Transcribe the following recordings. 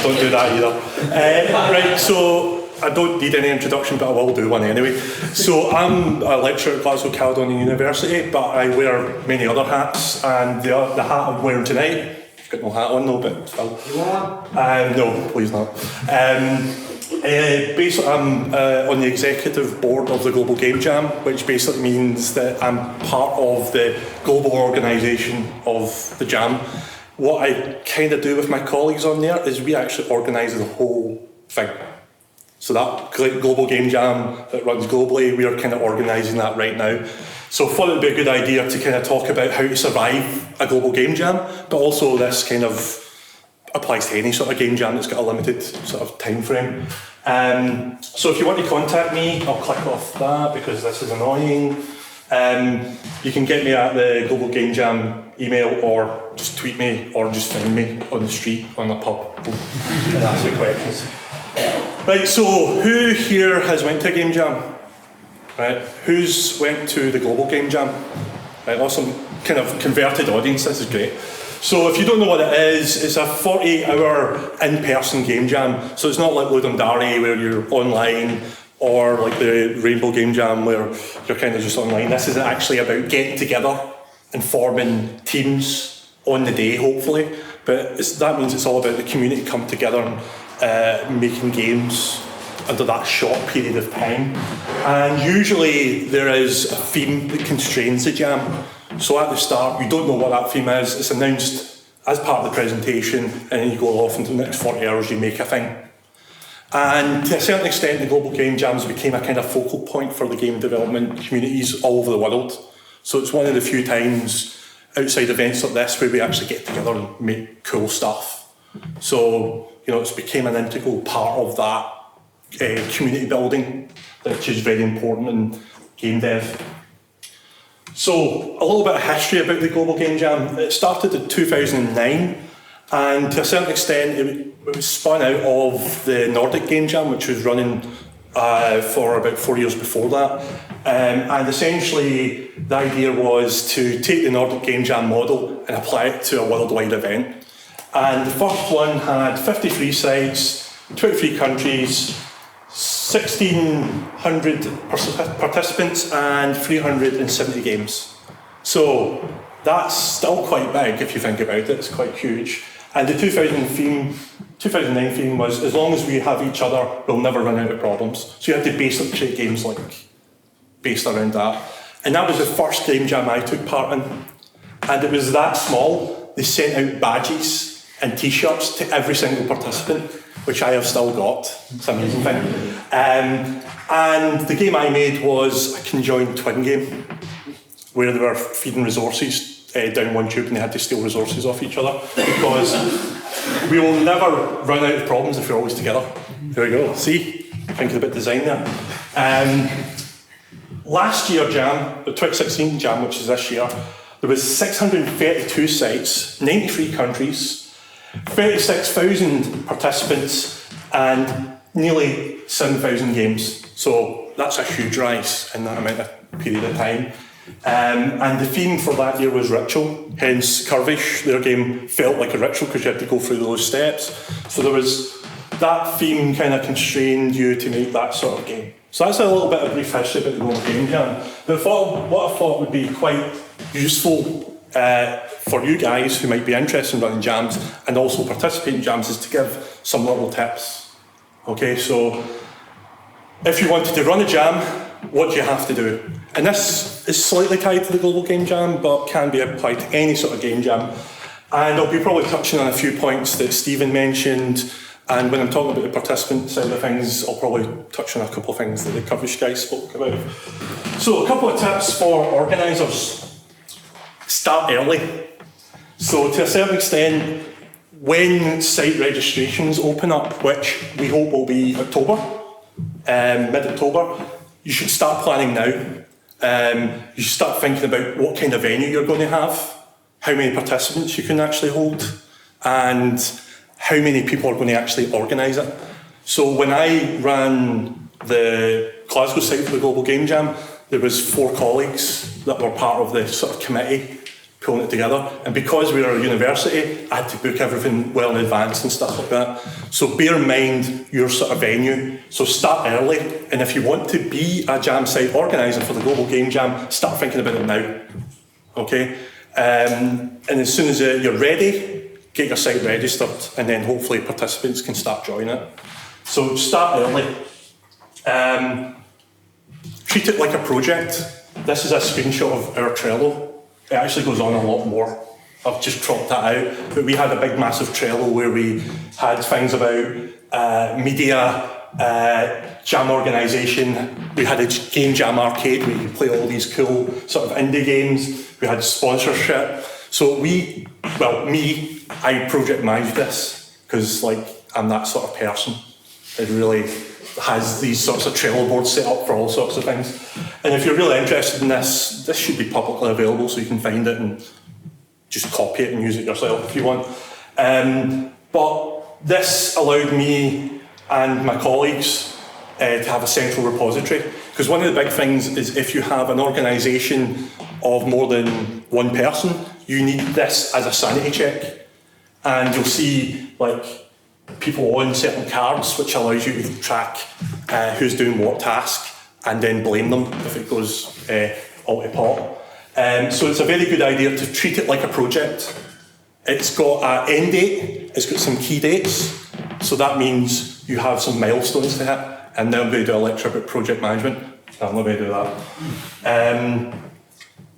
don't do that either. Right, so I don't need any introduction, but I will do one anyway. So I'm a lecturer at Glasgow Caledonian University, but I wear many other hats, and the hat I'm wearing tonight, I've got no hat on though, but still. No, please not. Basically, I'm on the executive board of the Global Game Jam, which basically means that I'm part of the global organisation of the Jam. What I kind of do with my colleagues on there is we actually organise the whole thing. So that Global Game Jam that runs globally, we are kind of organising that right now. So I thought it would be a good idea to kind of talk about how to survive a Global Game Jam, but also this kind of applies to any sort of game jam that's got a limited sort of time frame. So if you want to contact me, I'll click off that because this is annoying. You can get me at the Global Game Jam email, or just tweet me, or just find me on the street, on a pub, and ask me questions. Right, so who here has went to a game jam? Right, who's went to the Global Game Jam? Right, awesome, kind of converted audience, this is great. So if you don't know what it is, it's a 48-hour in-person game jam. So it's not like Ludum-Dare where you're online, or like the Rainbow Game Jam where you're kind of just online. This is actually about getting together and forming teams on the day, hopefully. But that means it's all about the community come together and making games under that short period of time. And usually there is a theme that constrains the jam. So at the start, we don't know what that theme is. It's announced as part of the presentation, and then you go off into the next 40 hours, you make a thing. And to a certain extent, the Global Game Jams became a kind of focal point for the game development communities all over the world. So it's one of the few times outside events like this where we actually get together and make cool stuff. So, it's became an integral part of that community building, which is very important in game dev. So, a little bit of history about the Global Game Jam. It started in 2009, and to a certain extent it was spun out of the Nordic Game Jam, which was running for about 4 years before that. And essentially the idea was to take the Nordic Game Jam model and apply it to a worldwide event. And the first one had 53 sites, 23 countries, 1,600 participants and 370 games. So that's still quite big if you think about it, it's quite huge. And the 2009 theme was, as long as we have each other, we'll never run out of problems. So you had to basically create games based around that. And that was the first game jam I took part in. And it was that small, they sent out badges and t-shirts to every single participant, which I have still got. It's an amazing thing. And the game I made was a conjoined twin game, where they were feeding resources down one tube and they had to steal resources off each other, because we will never run out of problems if we're always together. There we go. See? Thinking about design there. Last year Jam, the 2016 Jam, which is this year, there was 632 sites, 93 countries, 36,000 participants, and nearly 7,000 games. So that's a huge rise in that amount of period of time. And the theme for that year was ritual, hence Curvish. Their game felt like a ritual because you had to go through those steps. So there was that theme kind of constrained you to make that sort of game. So that's a little bit of brief history about the Global Game Jam. But what I thought would be quite useful for you guys who might be interested in running jams and also participate in jams is to give some little tips. Okay, so if you wanted to run a jam, what do you have to do? And this is slightly tied to the Global Game Jam, but can be applied to any sort of game jam. And I'll be probably touching on a few points that Stephen mentioned, and when I'm talking about the participant side of things, I'll probably touch on a couple of things that the Curvish guys spoke about. So a couple of tips for organisers. Start early. So to a certain extent, when site registrations open up, which we hope will be October, mid-October, you should start planning now. You should start thinking about what kind of venue you're going to have, how many participants you can actually hold, and how many people are going to actually organise it. So when I ran the Glasgow site for the Global Game Jam, there was 4 colleagues that were part of the sort of committee pulling it together. And because we were a university, I had to book everything well in advance and stuff like that. So bear in mind your sort of venue. So start early, and if you want to be a jam site organiser for the Global Game Jam, start thinking about it now. Okay? And as soon as you're ready, get your site registered, and then hopefully participants can start joining it. So start early. Treat it like a project. This is a screenshot of our Trello. It actually goes on a lot more. I've just cropped that out. But we had a big, massive Trello where we had things about media, jam organisation. We had a game jam arcade where you could play all these cool sort of indie games. We had sponsorship. So I project manage this because I'm that sort of person. It really has these sorts of Trello boards set up for all sorts of things. And if you're really interested in this, this should be publicly available so you can find it and just copy it and use it yourself if you want. But this allowed me and my colleagues to have a central repository, because one of the big things is if you have an organisation of more than one person, you need this as a sanity check. And you'll see people on certain cards, which allows you to track who's doing what task and then blame them if it goes all to pot. So it's a very good idea to treat it like a project. It's got an end date, it's got some key dates, so that means you have some milestones to hit, and then I'm going to do a lecture about project management. I'm not going to do that.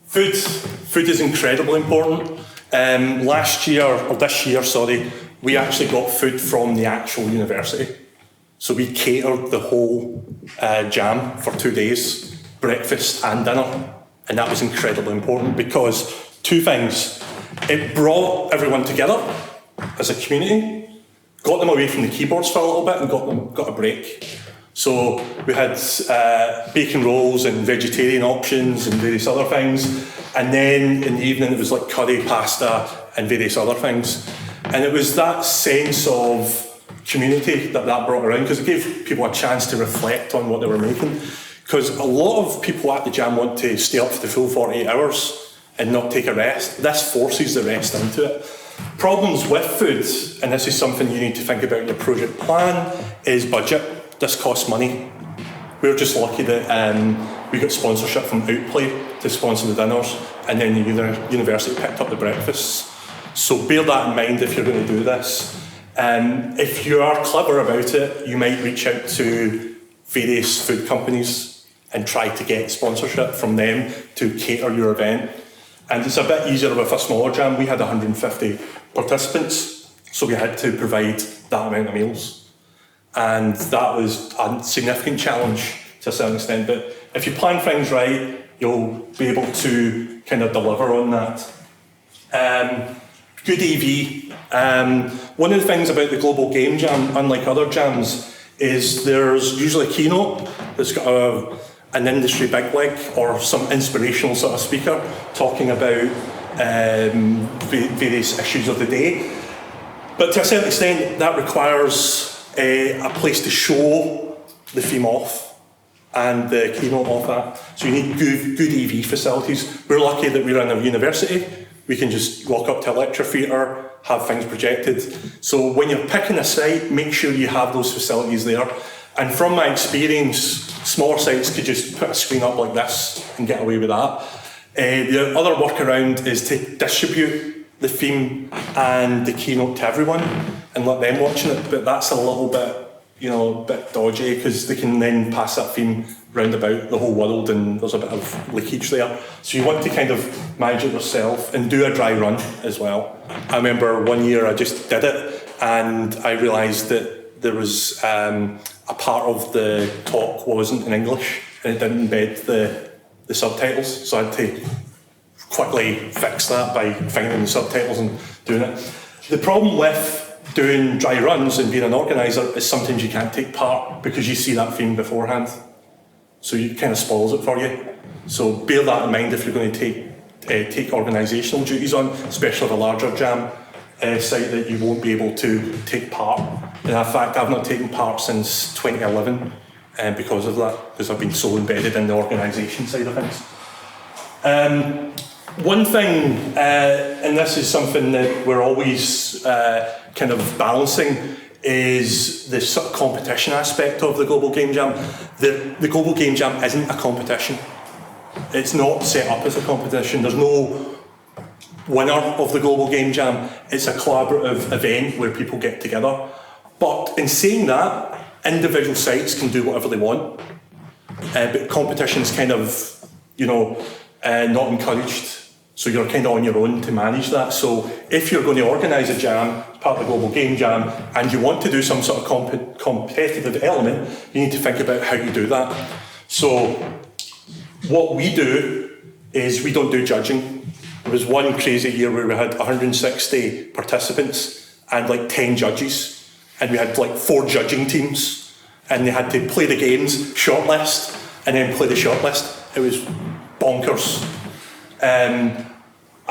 Food is incredibly important. This year, we actually got food from the actual university. So we catered the whole jam for 2 days, breakfast and dinner. And that was incredibly important because two things. It brought everyone together as a community, got them away from the keyboards for a little bit and got a break. So we had bacon rolls and vegetarian options and various other things. And then in the evening it was curry, pasta and various other things. And it was that sense of community that brought around, because it gave people a chance to reflect on what they were making. Because a lot of people at the jam want to stay up for the full 48 hours and not take a rest. This forces the rest into it. Problems with food, and this is something you need to think about in your project plan, is budget. This costs money. We're just lucky that we got sponsorship from Outplay to sponsor the dinners, and then the university picked up the breakfasts. So bear that in mind if you're going to do this. If you are clever about it, you might reach out to various food companies and try to get sponsorship from them to cater your event. And it's a bit easier with a smaller jam. We had 150 participants, so we had to provide that amount of meals. And that was a significant challenge to a certain extent. But if you plan things right, you'll be able to kind of deliver on that. Good EV. One of the things about the Global Game Jam, unlike other jams, is there's usually a keynote that's got an industry bigwig or some inspirational sort of speaker talking about various issues of the day. But to a certain extent, that requires a place to show the theme off and the keynote off that. So you need good EV facilities. We're lucky that we're in a university. We can just walk up to a lecture theatre, have things projected. So when you're picking a site, make sure you have those facilities there. And from my experience, smaller sites could just put a screen up like this and get away with that. The other workaround is to distribute the theme and the keynote to everyone and let them watch it, but that's a little bit, a bit dodgy, because they can then pass that theme round about the whole world and there's a bit of leakage there. So you want to kind of manage it yourself and do a dry run as well. I remember one year I just did it and I realised that there was a part of the talk wasn't in English and it didn't embed the subtitles, so I had to quickly fix that by finding the subtitles and doing it. The problem with doing dry runs and being an organiser is sometimes you can't take part because you see that theme beforehand. So it kind of spoils it for you. So bear that in mind if you're going to take organisational duties on, especially with a larger jam site that you won't be able to take part. And in fact, I've not taken part since 2011 because of that, because I've been so embedded in the organisation side of things. One thing, and this is something that we're always kind of balancing, is the sort of competition aspect of the Global Game Jam. The Global Game Jam isn't a competition. It's not set up as a competition. There's no winner of the Global Game Jam. It's a collaborative event where people get together. But in saying that, individual sites can do whatever they want. But competition's kind of, not encouraged. So you're kind of on your own to manage that. So if you're going to organise a jam, as part of the Global Game Jam, and you want to do some sort of competitive element, you need to think about how you do that. So what we do is we don't do judging. There was one crazy year where we had 160 participants and like 10 judges, and we had like 4 judging teams, and they had to play the games, shortlist, and then play the shortlist. It was bonkers.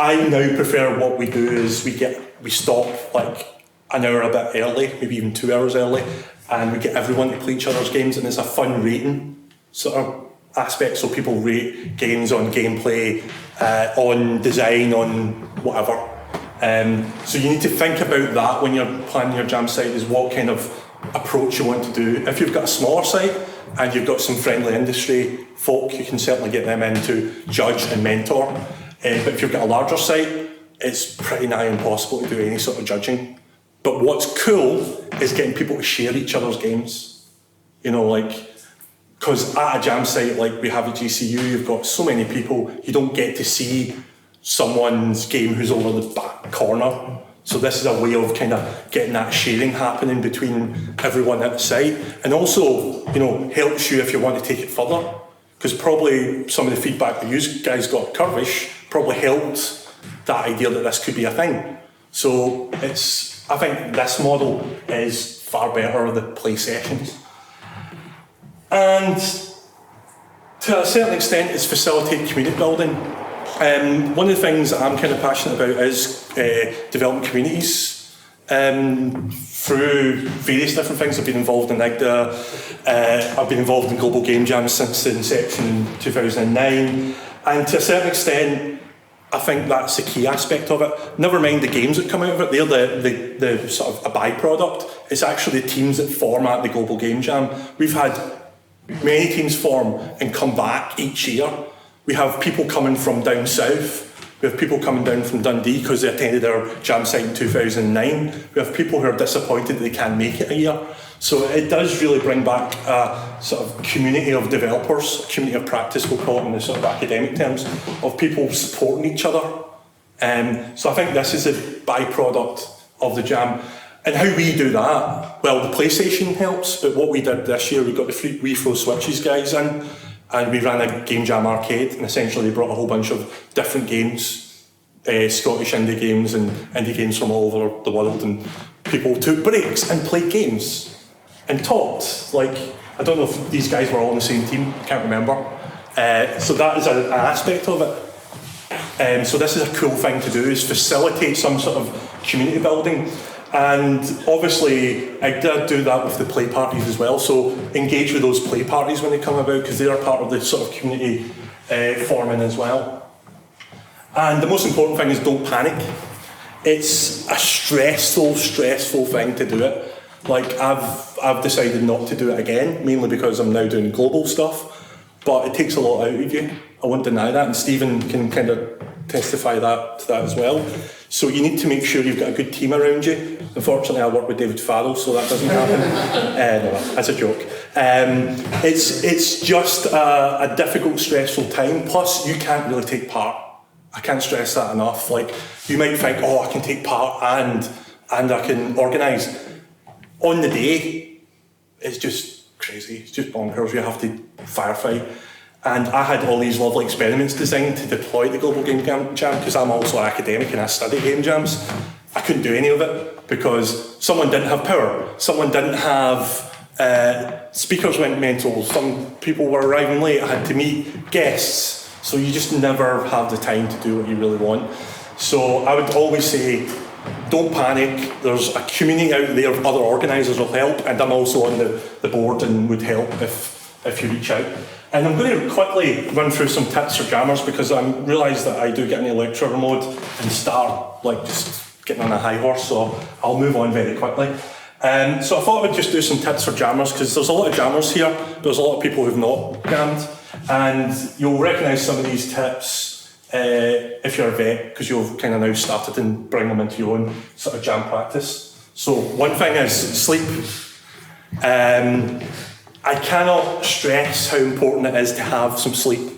I now prefer what we do is we stop like an hour a bit early, maybe even 2 hours early, and we get everyone to play each other's games, and it's a fun rating sort of aspect. So people rate games on gameplay, on design, on whatever. So you need to think about that when you're planning your jam site, is what kind of approach you want to do. If you've got a smaller site and you've got some friendly industry folk, you can certainly get them in to judge and mentor. But if you've got a larger site, it's pretty nigh impossible to do any sort of judging. But what's cool is getting people to share each other's games. Because at a jam site like we have at GCU, you've got so many people, you don't get to see someone's game who's over the back corner. So this is a way of kind of getting that sharing happening between everyone at the site, and also, helps you if you want to take it further. Because probably some of the feedback that you guys got at Curvish probably helped that idea that this could be a thing. So I think this model is far better, the play sessions. And to a certain extent, it's facilitate community building. One of the things that I'm kind of passionate about is developing communities through various different things. I've been involved in IGDA, I've been involved in Global Game Jam since the inception in 2009, and to a certain extent, I think that's the key aspect of it. Never mind the games that come out of it, they're the sort of a byproduct. It's actually the teams that form at the Global Game Jam. We've had many teams form and come back each year. We have people coming from down south. We have people coming down from Dundee because they attended our jam site in 2009. We have people who are disappointed that they can't make it a year. So it does really bring back a sort of community of developers, a community of practice, we'll call it in the sort of academic terms, of people supporting each other. So I think this is a byproduct of the jam. And how we do that, well, the PlayStation helps, but what we did this year, we got the free reflow switches guys in, and we ran a Game Jam arcade, and essentially they brought a whole bunch of different games, Scottish indie games and indie games from all over the world, and people took breaks and played games and talked. I don't know if these guys were all on the same team, I can't remember. So that is an aspect of it. So this is a cool thing to do, is facilitate some sort of community building. And obviously I did do that with the play parties as well, so engage with those play parties when they come about, because they are part of the sort of community forming as well. And the most important thing is don't panic. It's a stressful thing to do it. I've decided not to do it again, mainly because I'm now doing global stuff, but it takes a lot out of you. I won't deny that, and Stephen can kind of testify to that as well. So you need to make sure you've got a good team around you. Unfortunately, I work with David Farrell, so that doesn't happen. No, that's a joke. It's just a difficult, stressful time. Plus, you can't really take part. I can't stress that enough. You might think, oh, I can take part and I can organise. On the day, it's just crazy. It's just bonkers. You have to firefight. And I had all these lovely experiments designed to deploy the Global Game Jam, because I'm also an academic and I study game jams. I couldn't do any of it because someone didn't have power. Someone didn't have, speakers went mental. Some people were arriving late. I had to meet guests. So you just never have the time to do what you really want. So I would always say, don't panic. There's a community out there, other organisers will help, and I'm also on the board and would help if you reach out. And I'm going to quickly run through some tips for jammers because I realise that I do get in the lecturer mode and start like just getting on a high horse, so I'll move on very quickly. So I thought I'd just do some tips for jammers because there's a lot of jammers here, but there's a lot of people who've not jammed, and you'll recognise some of these tips if you're a vet because you've kind of now started and bring them into your own sort of jam practice. So one thing is sleep. I cannot stress how important it is to have some sleep.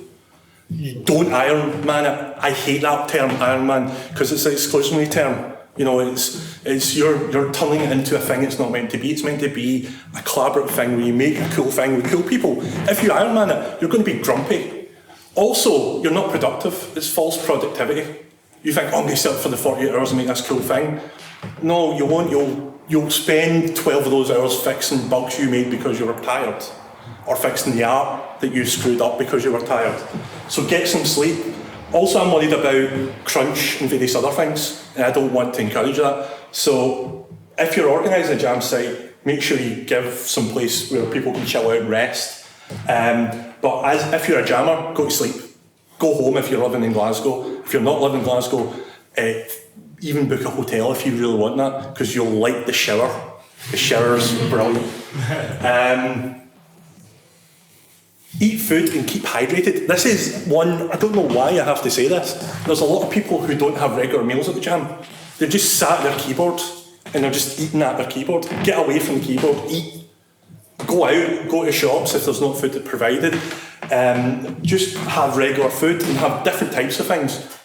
You don't Iron Man it. I hate that term Iron Man because it's an exclusionary term. You know, it's you're turning it into a thing it's not meant to be. It's meant to be a collaborative thing where you make a cool thing with cool people. If you Iron Man it, you're going to be grumpy. Also, you're not productive. It's false productivity. You think, oh, I'm going to sit up for the 48 hours and make this cool thing. No, you won't. You'll spend 12 of those hours fixing bugs you made because you were tired, or fixing the art that you screwed up because you were tired. So get some sleep. Also, I'm worried about crunch and various other things, and I don't want to encourage that. So if you're organising a jam site, make sure you give some place where people can chill out and rest. But if you're a jammer, go to sleep. Go home if you're living in Glasgow. If you're not living in Glasgow, even book a hotel if you really want that, because you'll like the shower. The shower's brilliant. Eat food and keep hydrated. This is one, I don't know why I have to say this. There's a lot of people who don't have regular meals at the gym. They're just sat at their keyboard and they're just eating at their keyboard. Get away from the keyboard, eat. Go out, go to shops if there's not food provided. Just have regular food and have different types of things.